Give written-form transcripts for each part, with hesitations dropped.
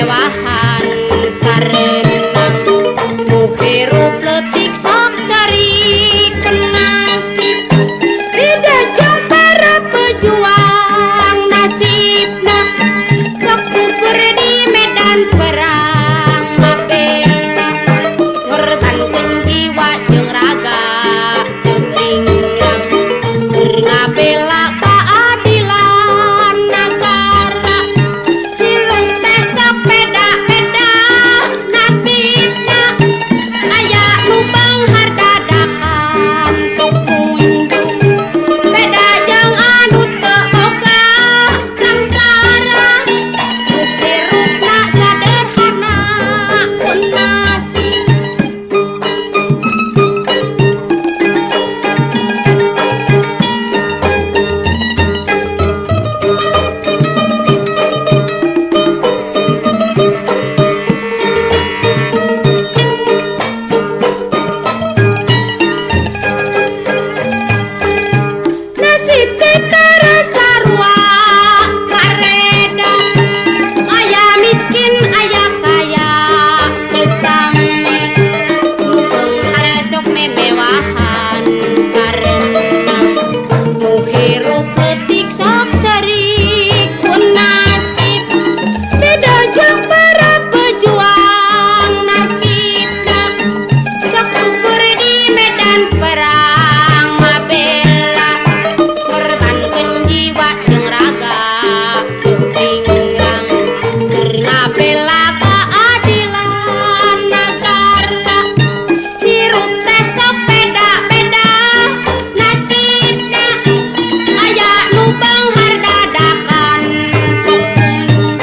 memewahan sarenang hirup letik sok cari nasib beda jang para pejuang nasibna sok gugur di medan perang mabela ngorbankeun jiwa jeung raga jeung ringrang keur ngabela keadilan negara hirung teh sok beda-beda nasibna aya nu beunghar dadakan sok kunjung beda jeung anu teu boga sangsara hirupna saderhana mun nasib nasib kita sarua kareda aya miskin aya kaya kesame nu beunghar sok memewahan sarenang nu hirup leutik sok cari nasib beda jeung para pejuang nasibna sok gugur di medan perang mabela ngorbankeun jiwa jeung raga jeung ringrang keur ngabela keadilan negara hirup teh sok beda-beda nasibna aya nu beunghar dadakan sok kunjung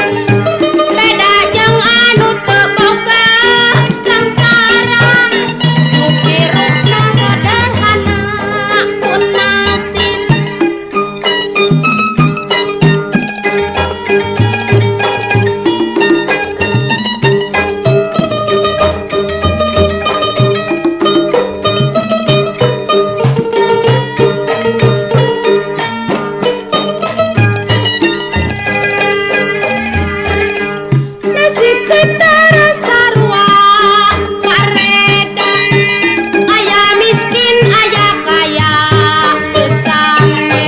beda jeung anu teu boga sangsara nu hirupna saderhana mun nasib nasib kita sarua kareda aya miskin aya kaya kesame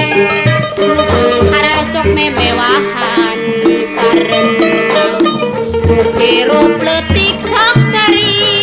nu beunghar sok memewahan sarenang nu hirup leutik sok cari